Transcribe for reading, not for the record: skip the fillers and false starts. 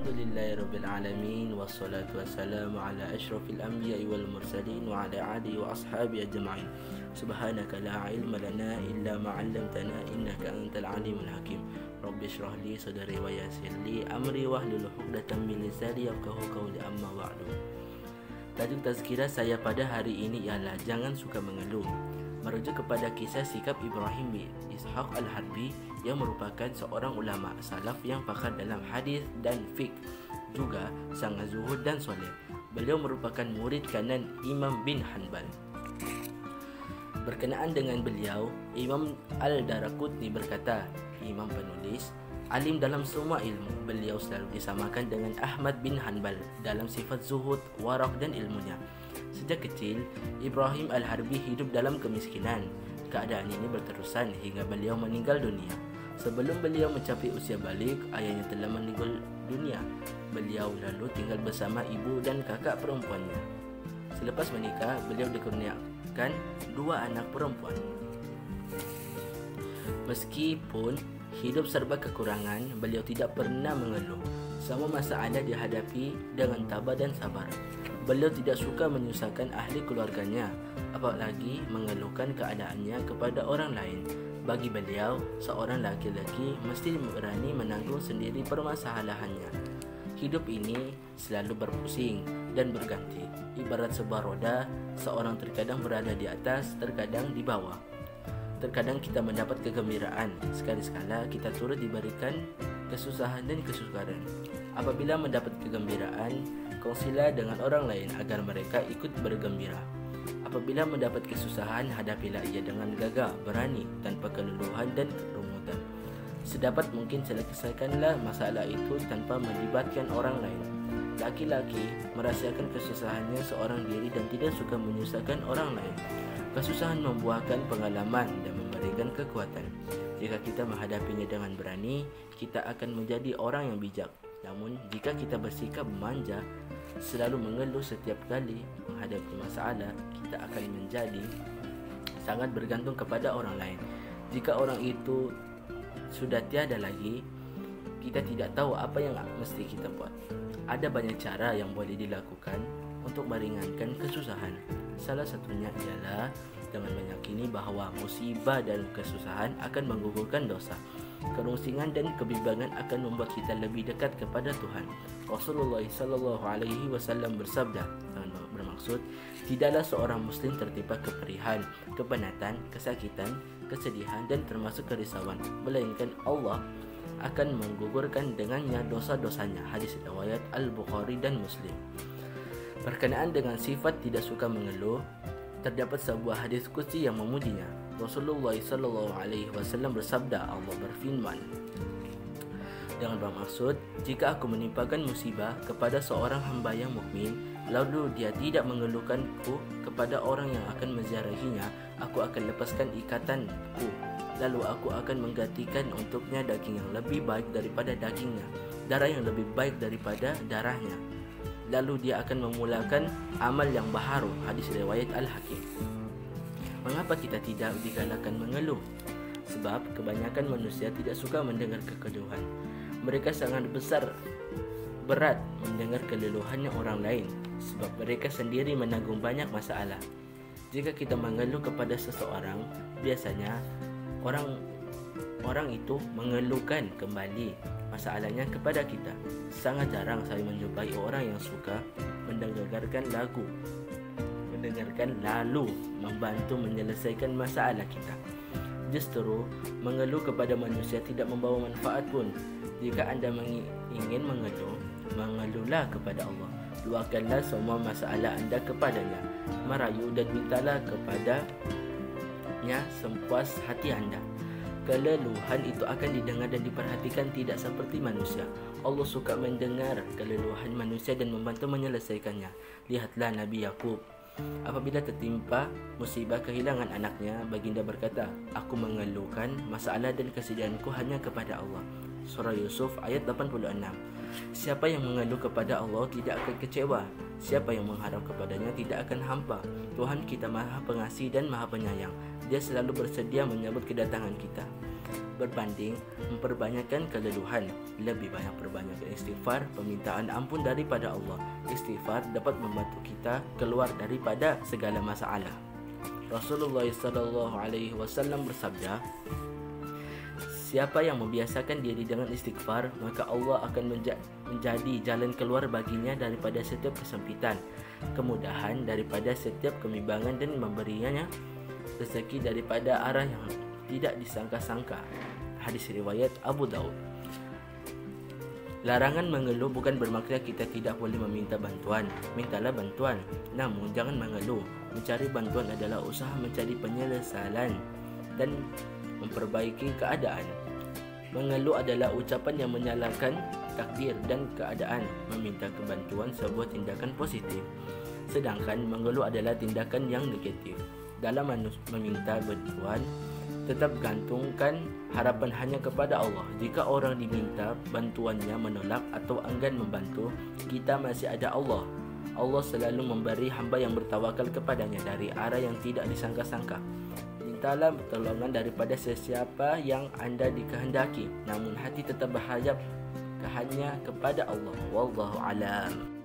Alhamdulillahirabbil alamin wassalatu wassalamu ala asyrafil anbiya'i wal mursalin wa ala alihi wa ashabihi ajma'in. Subhanaka la ilma lana illa ma 'allamtana innaka antal alimul hakim. Rabbi shrah li sadri wa yassir li amri wahlul 'uqdatam min lisani yafqahu qawli, amma ba'du. Tajuk tazkirah saya pada hari ini ialah jangan suka mengeluh, merujuk kepada kisah sikap Ibrahim bin Ishaq al-Harbi yang merupakan seorang ulama salaf yang pakar dalam hadis dan fiqh, juga sangat zuhud dan soleh. Beliau merupakan murid kanan Imam bin Hanbal. Berkenaan dengan beliau, Imam Al-Daraqutni berkata, Imam penulis, alim dalam semua ilmu. Beliau selalu disamakan dengan Ahmad bin Hanbal dalam sifat zuhud, warak dan ilmunya. Sejak kecil, Ibrahim al-Harbi hidup dalam kemiskinan. Keadaan ini berterusan hingga beliau meninggal dunia. Sebelum beliau mencapai usia balik, ayahnya telah meninggal dunia. Beliau lalu tinggal bersama ibu dan kakak perempuannya. Selepas menikah, beliau dikurniakan 2 anak perempuan. Meskipun hidup serba kekurangan, beliau tidak pernah mengeluh. Semua masalah dihadapi dengan tabah dan sabar. Beliau tidak suka menyusahkan ahli keluarganya, apalagi mengeluhkan keadaannya kepada orang lain. Bagi beliau, seorang laki-laki mesti berani menanggung sendiri permasalahannya. Hidup ini selalu berpusing dan berganti. Ibarat sebuah roda, seorang terkadang berada di atas, terkadang di bawah. Terkadang kita mendapat kegembiraan, sekali-sekala kita turut diberikan kesusahan dan kesukaran. Apabila mendapat kegembiraan, kongsilah dengan orang lain agar mereka ikut bergembira. Apabila mendapat kesusahan, hadapilah ia dengan gagah, berani, tanpa keluluhan dan kerumunan. Sedapat mungkin selesaikanlah masalah itu tanpa melibatkan orang lain. Laki-laki merasakan kesusahannya seorang diri dan tidak suka menyusahkan orang lain. Kesusahan membuahkan pengalaman dan memberikan kekuatan. Jika kita menghadapinya dengan berani, kita akan menjadi orang yang bijak. Namun, jika kita bersikap manja, selalu mengeluh setiap kali menghadapi masalah, kita akan menjadi sangat bergantung kepada orang lain. Jika orang itu sudah tiada lagi, kita tidak tahu apa yang mesti kita buat. Ada banyak cara yang boleh dilakukan untuk meringankan kesusahan. Salah satunya ialah dengan meyakini bahawa musibah dan kesusahan akan menggugurkan dosa. Kerungsingan dan kebimbangan akan membuat kita lebih dekat kepada Tuhan. Rasulullah SAW bersabda, dengan bermaksud, tidaklah seorang muslim tertimpa keperihan, kepenatan, kesakitan, kesedihan dan termasuk kerisauan, melainkan Allah akan menggugurkan dengannya dosa-dosanya. Hadis riwayat Al-Bukhari dan Muslim. Berkenaan dengan sifat tidak suka mengeluh, terdapat sebuah hadis qudsi yang memujinya. Rasulullah SAW bersabda, Allah berfirman dengan bermaksud, jika aku menimpakan musibah kepada seorang hamba yang mukmin, lalu dia tidak mengeluhkanku kepada orang yang akan menziarahinya, aku akan lepaskan ikatanku, lalu aku akan menggantikan untuknya daging yang lebih baik daripada dagingnya, darah yang lebih baik daripada darahnya, lalu dia akan memulakan amal yang baharu. Hadis riwayat Al-Hakim. Mengapa kita tidak digalakkan mengeluh? Sebab kebanyakan manusia tidak suka mendengar kekeluhan. Mereka sangat berat mendengar keleluhannya orang lain, sebab mereka sendiri menanggung banyak masalah. Jika kita mengeluh kepada seseorang, biasanya orang itu mengeluhkan kembali masalahnya kepada kita. Sangat jarang saya menjumpai orang yang suka mendengarkan lalu membantu menyelesaikan masalah kita. Justru mengeluh kepada manusia tidak membawa manfaat pun. Jika anda ingin mengeluh, mengeluhlah kepada Allah. Luahkanlah semua masalah anda kepadanya. Merayu dan mintalah kepadanya sepuas hati anda. Keleluhan itu akan didengar dan diperhatikan, tidak seperti manusia. Allah suka mendengar keleluhan manusia dan membantu menyelesaikannya. Lihatlah Nabi Yakub. Apabila tertimpa musibah kehilangan anaknya, baginda berkata, aku mengeluhkan masalah dan kesedihanku hanya kepada Allah. Surah Yusuf ayat 86. Siapa yang mengeluh kepada Allah tidak akan kecewa. Siapa yang mengharap kepadanya tidak akan hampa. Tuhan kita Maha Pengasih dan Maha Penyayang. Dia selalu bersedia menyambut kedatangan kita. Berbanding memperbanyakkan keleluhan, lebih banyak perbanyakkan istighfar, permintaan ampun daripada Allah. Istighfar dapat membantu kita keluar daripada segala masalah. Rasulullah SAW bersabda, siapa yang membiasakan diri dengan istighfar, maka Allah akan menjadi jalan keluar baginya daripada setiap kesempitan, kemudahan daripada setiap kebimbangan, dan memberinya rezeki daripada arah yang tidak disangka-sangka. Hadis riwayat Abu Daud. Larangan mengeluh bukan bermaksud kita tidak boleh meminta bantuan. Mintalah bantuan, namun jangan mengeluh. Mencari bantuan adalah usaha mencari penyelesaian dan memperbaiki keadaan. Mengeluh adalah ucapan yang menyalahkan takdir dan keadaan. Meminta bantuan sebuah tindakan positif, sedangkan mengeluh adalah tindakan yang negatif. Dalam meminta bantuan, tetap gantungkan harapan hanya kepada Allah. Jika orang diminta bantuannya menolak atau enggan membantu, kita masih ada Allah. Allah selalu memberi hamba yang bertawakal kepadanya dari arah yang tidak disangka-sangka. Mintalah pertolongan daripada sesiapa yang anda dikehendaki, namun hati tetap berhadap hanya kepada Allah. Wallahu a'lam.